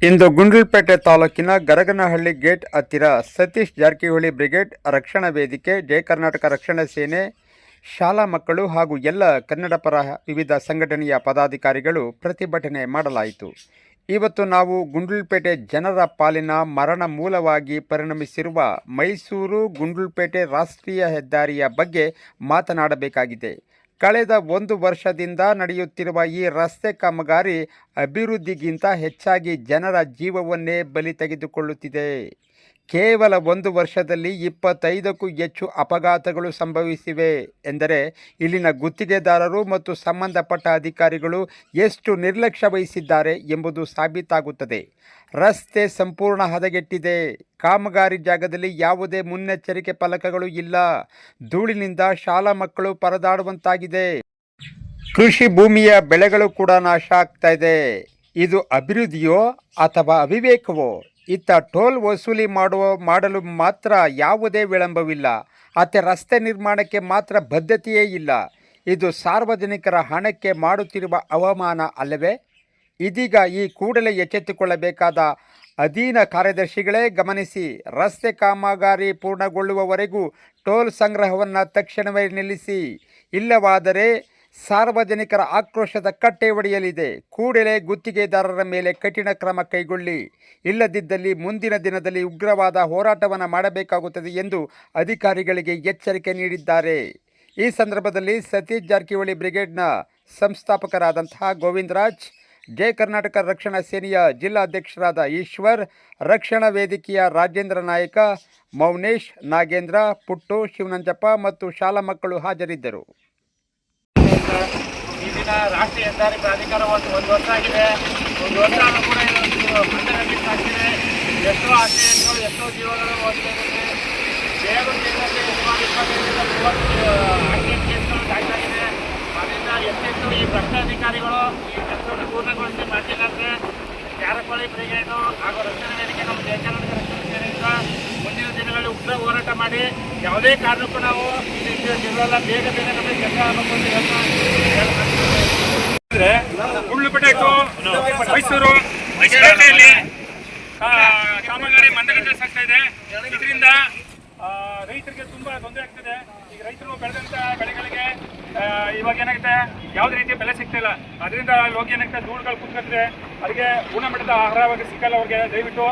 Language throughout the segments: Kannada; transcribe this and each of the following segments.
ಇಂದು ಗುಂಡ್ಲುಪೇಟೆ ತಾಲೂಕಿನ ಗರಗನಹಳ್ಳಿ ಗೇಟ್ ಹತ್ತಿರ ಸತೀಶ್ ಜಾರಕಿಹೊಳಿ ಬ್ರಿಗೇಡ್ ರಕ್ಷಣಾ ವೇದಿಕೆ, ಜಯ ಕರ್ನಾಟಕ ರಕ್ಷಣಾ ಸೇನೆ, ಶಾಲಾ ಮಕ್ಕಳು ಹಾಗೂ ಎಲ್ಲ ಕನ್ನಡ ಪರ ವಿವಿಧ ಸಂಘಟನೆಯ ಪದಾಧಿಕಾರಿಗಳು ಪ್ರತಿಭಟನೆ ಮಾಡಲಾಯಿತು. ಇವತ್ತು ನಾವು ಗುಂಡ್ಲುಪೇಟೆ ಜನರ ಪಾಲಿನ ಮರಣ ಮೂಲವಾಗಿ ಪರಿಣಮಿಸಿರುವ ಮೈಸೂರು ಗುಂಡ್ಲುಪೇಟೆ ರಾಷ್ಟ್ರೀಯ ಹೆದ್ದಾರಿಯ ಬಗ್ಗೆ ಮಾತನಾಡಬೇಕಾಗಿದೆ. ಕಳೆದ 1 ವರ್ಷದಿಂದ ನಡೆಯುತ್ತಿರುವ ಈ ರಸ್ತೆ ಕಾಮಗಾರಿ ಅಭಿವೃದ್ಧಿಗಿಂತ ಹೆಚ್ಚಾಗಿ ಜನರ ಜೀವವನ್ನೇ ಬಲಿ ತೆಗೆದುಕೊಳ್ಳುತ್ತಿದೆ. ಕೇವಲ 1 ವರ್ಷದಲ್ಲಿ 25ಕ್ಕೂ ಹೆಚ್ಚು ಅಪಘಾತಗಳು ಸಂಭವಿಸಿವೆ ಎಂದರೆ ಇಲ್ಲಿನ ಗುತ್ತಿಗೆದಾರರು ಮತ್ತು ಸಂಬಂಧಪಟ್ಟ ಅಧಿಕಾರಿಗಳು ಎಷ್ಟು ನಿರ್ಲಕ್ಷ್ಯ ವಹಿಸಿದ್ದಾರೆ ಎಂಬುದು ಸಾಬೀತಾಗುತ್ತದೆ. ರಸ್ತೆ ಸಂಪೂರ್ಣ ಹದಗೆಟ್ಟಿದೆ. ಕಾಮಗಾರಿ ಜಾಗದಲ್ಲಿ ಯಾವುದೇ ಮುನ್ನೆಚ್ಚರಿಕೆ ಫಲಕಗಳು ಇಲ್ಲ. ಧೂಳಿನಿಂದ ಶಾಲಾ ಮಕ್ಕಳು ಪರದಾಡುವಂತಾಗಿದೆ. ಕೃಷಿ ಭೂಮಿಯ ಬೆಳೆಗಳು ಕೂಡ ನಾಶ ಆಗ್ತಾ ಇದೆ. ಇದು ಅಭಿವೃದ್ಧಿಯೋ ಅಥವಾ ಅವಿವೇಕವೋ? ಇತ್ತ ಟೋಲ್ ವಸೂಲಿ ಮಾಡಲು ಮಾತ್ರ ಯಾವುದೇ ವಿಳಂಬವಿಲ್ಲ. ಅತ್ತೆ ರಸ್ತೆ ನಿರ್ಮಾಣಕ್ಕೆ ಮಾತ್ರ ಬದ್ಧತೆಯೇ ಇಲ್ಲ. ಇದು ಸಾರ್ವಜನಿಕರ ಹಣಕ್ಕೆ ಮಾಡುತ್ತಿರುವ ಅವಮಾನ ಅಲ್ಲವೇ? ಇದೀಗ ಈ ಕೂಡಲೇ ಎಚ್ಚೆತ್ತುಕೊಳ್ಳಬೇಕಾದ ಅಧೀನ ಕಾರ್ಯದರ್ಶಿಗಳೇ ಗಮನಿಸಿ. ರಸ್ತೆ ಕಾಮಗಾರಿ ಪೂರ್ಣಗೊಳ್ಳುವವರೆಗೂ ಟೋಲ್ ಸಂಗ್ರಹವನ್ನು ತಕ್ಷಣವೇ ನಿಲ್ಲಿಸಿ. ಇಲ್ಲವಾದರೆ ಸಾರ್ವಜನಿಕರ ಆಕ್ರೋಶದ ಕಟ್ಟೆ ಒಡೆಯಲಿದೆ. ಕೂಡಲೇ ಗುತ್ತಿಗೆದಾರರ ಮೇಲೆ ಕಠಿಣ ಕ್ರಮ ಕೈಗೊಳ್ಳಿ. ಇಲ್ಲದಿದ್ದಲ್ಲಿ ಮುಂದಿನ ದಿನದಲ್ಲಿ ಉಗ್ರವಾದ ಹೋರಾಟವನ್ನು ಮಾಡಬೇಕಾಗುತ್ತದೆ ಎಂದು ಅಧಿಕಾರಿಗಳಿಗೆ ಎಚ್ಚರಿಕೆ ನೀಡಿದ್ದಾರೆ. ಈ ಸಂದರ್ಭದಲ್ಲಿ ಸತೀಶ್ ಜಾರಕಿಹೊಳಿ ಬ್ರಿಗೇಡ್ನ ಸಂಸ್ಥಾಪಕರಾದಂತಹ ಗೋವಿಂದರಾಜ್, ಜಯ ಕರ್ನಾಟಕ ರಕ್ಷಣಾ ಸೇನೆಯ ಜಿಲ್ಲಾಧ್ಯಕ್ಷರಾದ ಈಶ್ವರ್, ರಕ್ಷಣಾ ವೇದಿಕೆಯ ರಾಜೇಂದ್ರ ನಾಯಕ, ಮೌನೇಶ್, ನಾಗೇಂದ್ರ, ಪುಟ್ಟು, ಶಿವನಂಜಪ್ಪ ಮತ್ತು ಶಾಲಾ ಮಕ್ಕಳು ಹಾಜರಿದ್ದರು. ಈ ದಿನ ರಾಷ್ಟ್ರೀಯ ಹೆದ್ದಾರಿ ಪ್ರಾಧಿಕಾರ ಒಂದು ವರ್ಷ ಆಗಿದೆ. 1 ವರ್ಷ ಕೂಡ ಆಗ್ತಿದೆ. ಎಷ್ಟೋ ಆಕ್ಸಿಡೆಂಟ್ಗಳು, ಎಷ್ಟೋ ಜೀವಗಳು ಹೋಗ್ತಿದೆ. ಬೇಲೂರು ಜಿಲ್ಲೆಯಲ್ಲಿ ಸುಮಾರು 25-30 ಆಕ್ಸಿಡೆಂಟ್ ಕೇಸ್ಗಳು ದಾಖಲಾಗಿದೆ. ಅದರಿಂದ ಎಷ್ಟೆಷ್ಟು ಈ ಭ್ರಷ್ಟಾಧಿಕಾರಿಗಳು ಈ ಕೆಲಸವನ್ನು ಪೂರ್ಣಗೊಳಿಸಿ ಮಾಡ್ತಿಲ್ಲ ಅಂದರೆ ಜಾರಕಿಹೊಳಿ ಬ್ರಿಗೇಡು ಹಾಗೂ ರಕ್ಷಣಾ ವೇದಿಕೆ, ನಮ್ಮ ಜಯ ಕರ್ನಾಟಕ ರಕ್ಷಣಾ ಸೇನೆಯಿಂದ ಮುಂದಿನ ದಿನಗಳಲ್ಲಿ ಉಗ್ರ ಹೋರಾಟ ಮಾಡಿ ಯಾವುದೇ ಕಾರಣಕ್ಕೂ ನಾವು ಜಿಲ್ಲೆಲ್ಲ ಬೇಗ ನಮಗೆ ಕೆಲಸ ಆಗಬೇಕು ಗುಂಡ್ಲುಪೇಟೆ ಟು ಮೈಸೂರು ರಸ್ತೆಯಲ್ಲಿ ಕಾಮಗಾರಿ ಮಂದಗತಿಯಲ್ಲಿ ಸಾಗ್ತಾ ಇದೆ. ಇದರಿಂದ ರೈತರಿಗೆ ತುಂಬಾ ತೊಂದರೆ ಆಗ್ತಿದೆ. ಈಗ ರೈತರು ಬೆಳೆದಂತ ಬೆಳೆಗಳಿಗೆ ಇವಾಗ ಏನಾಗುತ್ತೆ, ಯಾವುದೇ ರೀತಿಯ ಬೆಲೆ ಸಿಗ್ತಾ ಇಲ್ಲ. ಅದರಿಂದ ಹೋಗಿ ಏನಾಗುತ್ತೆ, ಧೂಳುಗಳು ಕುತ್ಕೊತಿದೆ. ಅದಕ್ಕೆ ಗುಣಮಟ್ಟದ ಆಹಾರವಾಗಿ ಸಿಕ್ಕಲ್ಲ ಅವ್ರಿಗೆ. ದಯವಿಟ್ಟು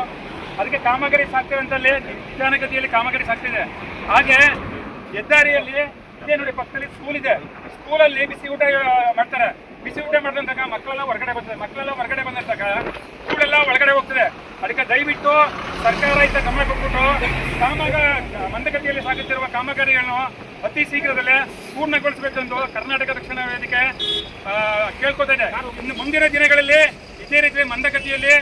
ಅದಕ್ಕೆ ಕಾಮಗಾರಿ ಸಾಗ್ತೇವೆ ಅಂತಲ್ಲಿ ನಿಧಾನಗತಿಯಲ್ಲಿ ಕಾಮಗಾರಿ ಸಾಗ್ತಿದೆ. ಹಾಗೆ ಹೆದ್ದಾರಿಯಲ್ಲಿ ಇದೇ ನೋಡಿ, ಪಕ್ಕದಲ್ಲಿ ಸ್ಕೂಲ್ ಇದೆ. ಸ್ಕೂಲಲ್ಲಿ ಬಿಸಿ ಊಟ ಮಾಡ್ತಾರೆ. ಬಿಸಿ ಊಟ ಮಾಡಿದಂತಾಗ ಮಕ್ಕಳೆಲ್ಲ ಹೊರಗಡೆ ಬಂದಂತಾಗ ಸ್ಕೂಲೆಲ್ಲ ಒಳಗಡೆ ಹೋಗ್ತದೆ. ಅದಕ್ಕೆ ದಯವಿಟ್ಟು ಸರ್ಕಾರ ಇಂಥ ಗಮನ ಕೊಟ್ಬಿಟ್ಟು ಮಂದಗತಿಯಲ್ಲಿ ಸಾಗುತ್ತಿರುವ ಕಾಮಗಾರಿಗಳನ್ನು ಅತಿ ಶೀಘ್ರದಲ್ಲೇ ಪೂರ್ಣಗೊಳಿಸಬೇಕೆಂದು ಕರ್ನಾಟಕ ರಕ್ಷಣಾ ವೇದಿಕೆ ಕೇಳ್ಕೊತಾ ಇದೆ. ಇನ್ನು ಮುಂದಿನ ದಿನಗಳಲ್ಲಿ ಇದೇ ರೀತಿ ಮಂದಗತಿಯಲ್ಲಿ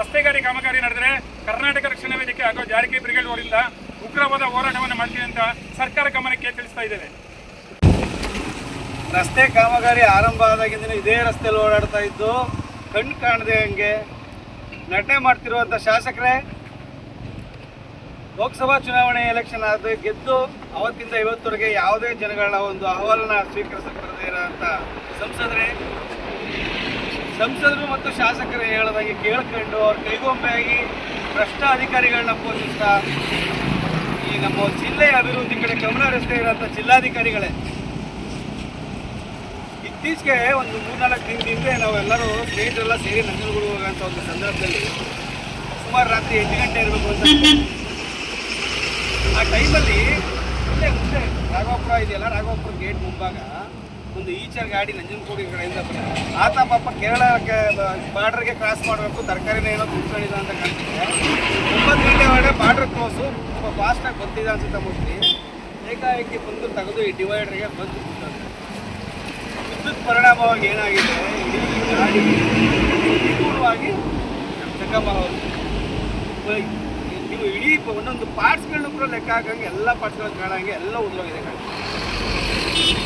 ರಸ್ತೆಗಾರಿ ಕಾಮಗಾರಿ ನಡೆದರೆ ಕರ್ನಾಟಕ ರಕ್ಷಣಾ ವೇದಿಕೆ ಹಾಗೂ ಜಾರಕಿಹೊಳಿ ಬ್ರಿಗೇಡ್ ಅವರಿಂದ ಉಗ್ರವಾದ ಹೋರಾಟವನ್ನು ಮಾಡ್ತೀವಿ ಅಂತ ಸರ್ಕಾರ ಗಮನಕ್ಕೆ ತಿಳಿಸ್ತಾ ಇದ್ದೇವೆ. ರಸ್ತೆ ಕಾಮಗಾರಿ ಆರಂಭ ಆದಾಗಿಂದ ಇದೇ ರಸ್ತೆಯಲ್ಲಿ ಓಡಾಡ್ತಾ ಇದ್ದು ಕಣ್ಣು ಕಾಣದೆ ಹಂಗೆ ನಟನೆ ಮಾಡ್ತಿರುವಂಥ ಶಾಸಕರೇ, ಲೋಕಸಭಾ ಚುನಾವಣೆ ಎಲೆಕ್ಷನ್ ಆದ ಗೆದ್ದು ಅವತ್ತಿಂದ ಇವತ್ತವರೆಗೆ ಯಾವುದೇ ಜನಗಳ ಒಂದು ಅಹವಾಲನ್ನ ಸ್ವೀಕರಿಸಬಾರದೇ ಇರೋಂಥ ಸಂಸದರು ಮತ್ತು ಶಾಸಕರು ಹೇಳೋದಾಗಿ ಕೇಳ್ಕೊಂಡು ಅವ್ರ ಕೈಗೊಂಬೆಯಾಗಿ ಭ್ರಷ್ಟ ಅಧಿಕಾರಿಗಳನ್ನ ಪೋಷಿಸ್ತಾ ಈ ನಮ್ಮ ಜಿಲ್ಲೆಯ ಅಭಿವೃದ್ಧಿ ಕಡೆ ಗಮನ ಹರಿಸ್ತಾ ಇರೋಂಥ ಜಿಲ್ಲಾಧಿಕಾರಿಗಳೇ. ಇತ್ತೀಚೆಗೆ ಒಂದು 3-4 ದಿನದ ಹಿಂದೆ ನಾವೆಲ್ಲರೂ ಸ್ನೇಹಿತರೆಲ್ಲ ಸೇರಿ ನಂಜನಗೂಡು ಹೋಗೋಂಥ ಒಂದು ಸಂದರ್ಭದಲ್ಲಿ ಸುಮಾರು ರಾತ್ರಿ 8 ಗಂಟೆ ಇರಬೇಕು ಅಂತ. ಆ ಟೈಮಲ್ಲಿ ಮುಂದೆ ರಾಘವಪುರ ಇದೆಯಲ್ಲ, ರಾಘವಪುರ ಗೇಟ್ ಮುಂಭಾಗ ಒಂದು ಈಚರ್ ಗಾಡಿ ನಂಜನಗೂಡು ಕಡೆಯಿಂದ ಆತ ಪಾಪ ಕೇರಳ ಬಾರ್ಡರ್ಗೆ ಕ್ರಾಸ್ ಮಾಡಬೇಕು, ತರಕಾರಿನ ಏನೋ ಕುತ್ಕೊಂಡಿದ್ದ ಅಂತ ಕಾಣ್ತಿದೆ. 9 ಗಂಟೆ ಒಳಗೆ ಬಾರ್ಡರ್ ಕ್ರಾಸು ತುಂಬ ಫಾಸ್ಟಾಗಿ ಬಂದಿದೆ ಅನ್ಸುತ್ತೆ. ಮೋಸ್ಟ್ಲಿ ಏಕಾಏಕಿ ಬಂದು ತೆಗೆದು ಈ ಡಿವೈಡರ್ಗೆ ಬಂದು ವಿದ್ಯುತ್ ಪರಿಣಾಮವಾಗಿ ಏನಾಗಿದೆ, ಇಡೀ ಗಾಡಿ ಪೂರ್ಣವಾಗಿ ನೀವು ಇಡೀ ಒಂದೊಂದು ಪಾರ್ಟ್ಸ್ಗಳನ್ನ ಕೂಡ ಲೆಕ್ಕ ಹಾಕಂಗೆ ಎಲ್ಲ ಪಾರ್ಟ್ಸ್ಗಳನ್ನ ಕಾಣಂಗೆ ಎಲ್ಲ ಉದ್ರೋಗಿದೆ ಗಾಡಿ.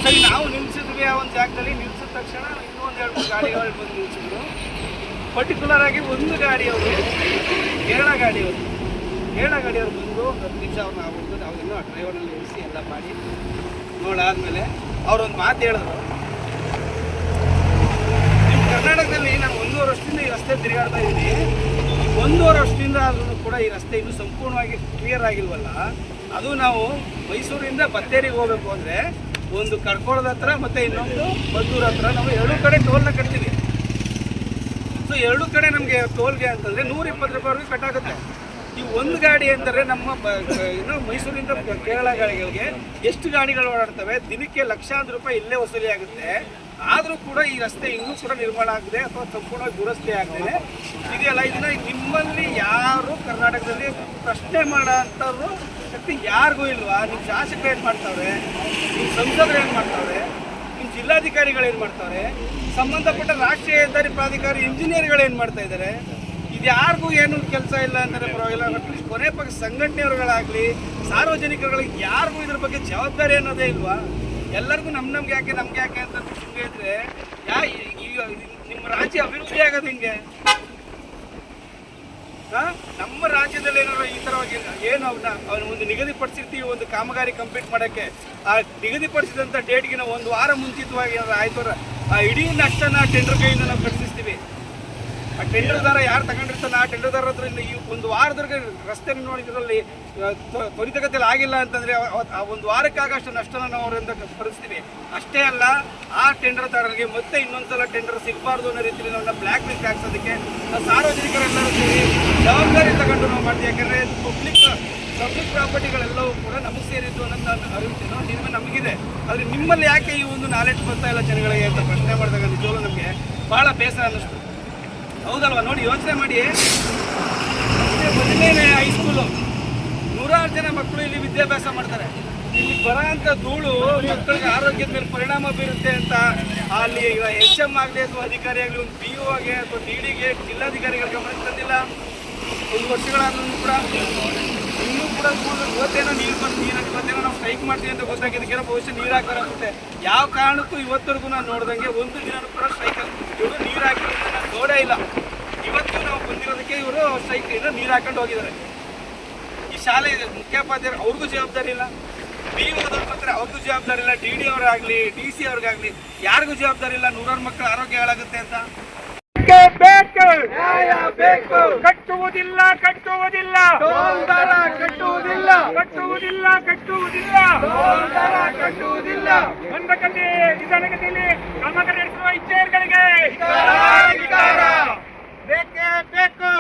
ಸರಿ, ನಾವು ನಿಲ್ಸಿದ್ವಿ ಆ ಒಂದು ಜಾಗದಲ್ಲಿ. ನಿಲ್ಸಿದ ತಕ್ಷಣ ಇನ್ನೊಂದು 2-3 ಗಾಡಿಗಳು ಬಂದು ನಿಲ್ಸಿದ್ರು. ಪರ್ಟಿಕ್ಯುಲರ್ ಆಗಿ ಒಂದು ಗಾಡಿಯವರು ಕೇರಳ ಗಾಡಿಯವರು ಬಂದು 10 ನಿಮಿಷ ಅವ್ರನ್ನ ಆಗ್ಬಿಟ್ಟು ಅವ್ರನ್ನ ಡ್ರೈವರ್ನಲ್ಲಿ ಇಳಿಸಿ ಎಲ್ಲ ಮಾಡಿ ನೋಡಾದ್ಮೇಲೆ ಅವರೊಂದು ಮಾತು ಹೇಳಿದ್ರು, ನಿಮ್ಮ ಕರ್ನಾಟಕದಲ್ಲಿ ನಾನು ಒಂದೂವರೆ ವರ್ಷದಿಂದ ಈ ರಸ್ತೆ ತಿರುಗಾಡ್ತಾ ಇದ್ದೀನಿ. 1.5 ವರ್ಷದಿಂದ ಆದ್ರೂ ಕೂಡ ಈ ರಸ್ತೆ ಇನ್ನೂ ಸಂಪೂರ್ಣವಾಗಿ ಕ್ಲಿಯರ್ ಆಗಿಲ್ವಲ್ಲ. ಅದು ನಾವು ಮೈಸೂರಿಂದ ಬತ್ತೇರಿಗೆ ಹೋಗ್ಬೇಕು ಅಂದರೆ ಒಂದು ಕಡ್ಕೋಳದ ಹತ್ರ ಮತ್ತು ಇನ್ನೊಂದು ಮದ್ದೂರು ಹತ್ರ ನಾವು 2 ಕಡೆ ಟೋಲ್ನ ಕಟ್ತೀವಿ. ಸೊ 2 ಕಡೆ ನಮಗೆ ಟೋಲ್ಗೆ ಅಂತಂದರೆ 120 ರೂಪಾಯಿವರೆಗೂ ಕಟ್ಟಾಗುತ್ತೆ. ಈ ಒಂದು ಗಾಡಿ ಅಂದರೆ ನಮ್ಮ ಮೈಸೂರಿಂದ ಕೇರಳ ಗಾಡಿಗಳಿಗೆ ಎಷ್ಟು ಗಾಡಿಗಳು ಓಡಾಡ್ತವೆ, ದಿನಕ್ಕೆ ಲಕ್ಷಾಂತರ ರೂಪಾಯಿ ಇಲ್ಲೇ ವಸೂಲಿ ಆಗುತ್ತೆ. ಆದರೂ ಕೂಡ ಈ ರಸ್ತೆ ಇನ್ನೂ ಕೂಡ ನಿರ್ಮಾಣ ಆಗಿದೆ ಅಥವಾ ಸಂಪೂರ್ಣವಾಗಿ ದುರಸ್ತಿ ಆಗದೆ ಇದೆಯಲ್ಲ. ಇದನ್ನ ನಿಮ್ಮಲ್ಲಿ ಯಾರು ಕರ್ನಾಟಕದಲ್ಲಿ ಪ್ರಶ್ನೆ ಮಾಡೋ ಅಂಥವ್ರು ಶಕ್ತಿ ಯಾರಿಗೂ ಇಲ್ವಾ? ನಿಮ್ಮ ಶಾಸಕರು ಏನು ಮಾಡ್ತಾವ್ರೆ, ನಿಮ್ಮ ಸಂಸದರು ಏನು ಮಾಡ್ತಾವ್ರೆ, ನಿಮ್ಮ ಜಿಲ್ಲಾಧಿಕಾರಿಗಳು ಏನು ಮಾಡ್ತಾವ್ರೆ, ಸಂಬಂಧಪಟ್ಟ ರಾಷ್ಟ್ರೀಯ ಹೆದ್ದಾರಿ ಪ್ರಾಧಿಕಾರಿ ಇಂಜಿನಿಯರ್ಗಳು ಏನು ಮಾಡ್ತಾ ಇದ್ದಾರೆ? ಇದು ಯಾರಿಗೂ ಏನು ಕೆಲಸ ಇಲ್ಲ ಅಂದರೆ ಪರವಾಗಿಲ್ಲ. ಕೊನೆ ಪಕ್ಷ ಸಂಘಟನೆಯವರುಗಳಾಗಲಿ ಸಾರ್ವಜನಿಕರುಗಳಿಗೆ ಯಾರಿಗೂ ಇದ್ರ ಬಗ್ಗೆ ಜವಾಬ್ದಾರಿ ಅನ್ನೋದೇ ಇಲ್ವಾ? ಎಲ್ಲರಿಗೂ ನಮ್ಗೆ ಯಾಕೆ ಅಂತ ಸುಮ್ಮನೆ ಇದ್ರೆ ಈಗ ನಿಮ್ಮ ರಾಜ್ಯ ಅಭಿವೃದ್ಧಿ ಆಗೋದು ಹಿಂಗೆ? ನಮ್ಮ ರಾಜ್ಯದಲ್ಲಿ ಏನಾದ್ರು ಈ ಥರವಾಗಿ ಏನು ಅವನು ಒಂದು ನಿಗದಿಪಡಿಸಿರ್ತೀವಿ ಒಂದು ಕಾಮಗಾರಿ ಕಂಪ್ಲೀಟ್ ಮಾಡೋಕ್ಕೆ, ಆ ನಿಗದಿಪಡಿಸಿದಂಥ ಡೇಟ್ಗಿನ 1 ವಾರ ಮುಂಚಿತವಾಗಿ ಏನಾದ್ರು ಆಯ್ತು ಆ ಇಡೀ ನಷ್ಟನ ಟೆಂಡರ್ ಕೈಯಿಂದ ನಾವು ಕಟ್ಟಿಸ್ತೀವಿ. ಆ ಟೆಂಡರ್ದಾರ ಯಾರು ತಗೊಂಡಿರ್ತಾನೆ ಆ ಟೆಂಡರ್ದಾರ ಹತ್ರ ಈ 1 ವಾರದವರೆಗೆ ರಸ್ತೆ ನೋಡಿದ್ರಲ್ಲಿ ತ್ವರಿತಗತಿಯಲ್ಲಿ ಆಗಿಲ್ಲ ಅಂತಂದರೆ ಆ 1 ವಾರಕ್ಕಾಗಷ್ಟು ನಷ್ಟನ ನಾವು ಅವರಿಂದ ಭರಿಸ್ತೀವಿ. ಅಷ್ಟೇ ಅಲ್ಲ, ಆ ಟೆಂಡರ್ದಾರರಿಗೆ ಮತ್ತೆ ಇನ್ನೊಂದ್ಸಲ ಟೆಂಡರ್ ಸಿಗಬಾರ್ದು ಅನ್ನೋ ರೀತಿಯಲ್ಲಿ ನಾವು ಬ್ಲ್ಯಾಕ್ ಲಿಸ್ಟ್ ಹಾಕ್ಸೋದಕ್ಕೆ ನಾವು ಸಾರ್ವಜನಿಕರೆಲ್ಲರೂ ಸೇರಿ ಜವಾಬ್ದಾರಿ ತಗೊಂಡು ನಾವು ಮಾಡ್ತೀವಿ. ಯಾಕಂದರೆ ಪಬ್ಲಿಕ್ ಪ್ರಾಪರ್ಟಿಗಳೆಲ್ಲವೂ ಕೂಡ ನಮಗೆ ಸೇರಿದ್ದು ಅನ್ನೋದು ಅರಿವಿದ್ದೇನೋ ನಿಮಗೆ ನಮಗಿದೆ. ಆದರೆ ನಿಮ್ಮಲ್ಲಿ ಯಾಕೆ ಈ ಒಂದು ನಾಲೆಡ್ಜ್ ಬರ್ತಾ ಇಲ್ಲ ಜನಗಳಿಗೆ ಅಂತ ಪ್ರಶ್ನೆ ಮಾಡಿದಾಗ ನಿಜವಾಗ್ಲೂ ನಮಗೆ ಭಾಳ ಬೇಸರ ಅನ್ನಿಸ್ತು. ಹೌದಲ್ವಾ? ನೋಡಿ, ಯೋಚನೆ ಮಾಡಿ, ಮೊದಲನೇ ಹೈಸ್ಕೂಲು 100 ಜನ ಮಕ್ಕಳು ಇಲ್ಲಿ ವಿದ್ಯಾಭ್ಯಾಸ ಮಾಡ್ತಾರೆ. ಇಲ್ಲಿ ಬರೋ ಅಂಥ ಧೂಳು ಮಕ್ಕಳಿಗೆ ಆರೋಗ್ಯದ ಮೇಲೆ ಪರಿಣಾಮ ಬೀರುತ್ತೆ ಅಂತ ಅಲ್ಲಿ HM ಆಗಲಿ ಅಥವಾ ಅಧಿಕಾರಿ ಆಗಲಿ ಒಂದು PO ಆಗಿ ಅಥವಾ DDಗೆ ಜಿಲ್ಲಾಧಿಕಾರಿಗಳ ಗಮನಕ್ಕೆ ತಂದಿಲ್ಲ. 1 ವರ್ಷಗಳಾದ್ರೂ ಕೂಡ ಇನ್ನೂ ಕೂಡ ಇವತ್ತೇನೋ ಇವತ್ತೇನೋ ನಾವು ಸ್ಟ್ರೈಕ್ ಮಾಡ್ತೀವಿ ಅಂತ ಗೊತ್ತಾಗಿದ್ದಕ್ಕೇನೋ ಭವಿಷ್ಯ ನೀರು ಹಾಕೋರು ಅನ್ಸುತ್ತೆ. ಯಾವ ಕಾರಣಕ್ಕೂ ಇವತ್ತರೆಗೂ ನಾನು ನೋಡ್ದಂಗೆ ಒಂದು ದಿನನೂ ಕೂಡ ಸ್ಟ್ರೈಕ್ ಇವರು ನೀರು ಹಾಕಿರೋದನ್ನ ನಾನು ನೋಡೇ ಇಲ್ಲ. ಇವತ್ತು ನಾವು ಬಂದಿರೋದಕ್ಕೆ ಇವರು ಸ್ಟ್ರೈಕ್ ನೀರು ಹಾಕೊಂಡು ಹೋಗಿದ್ದಾರೆ. ಈ ಶಾಲೆ ಮುಖ್ಯೋಪಾಧ್ಯಾಯರು ಅವ್ರಿಗೂ ಜವಾಬ್ದಾರಿ ಇಲ್ಲ, BOದವ್ರ ಹತ್ರ ಅವ್ರಿಗೂ ಜವಾಬ್ದಾರಿ ಇಲ್ಲ, DD ಅವರಾಗಲಿ DC ಅವ್ರಿಗಾಗಲಿ ಯಾರಿಗೂ ಜವಾಬ್ದಾರಿ ಇಲ್ಲ. 100 ಮಕ್ಕಳ ಆರೋಗ್ಯ ಹಾಳಾಗುತ್ತೆ ಅಂತ. ಕಟ್ಟುವುದಿಲ್ಲ ಕಟ್ಟುವುದಿಲ್ಲ ಮಂದಕಲ್ಲಿ ನಿಧಾನಗತಿಯಲ್ಲಿ ಕಾಮಗಾರಿ ನಡೆಸುವ ಇಂಜಿನಿಯರ್ಗಳಿಗೆ ಬೇಕೇ ಬೇಕು.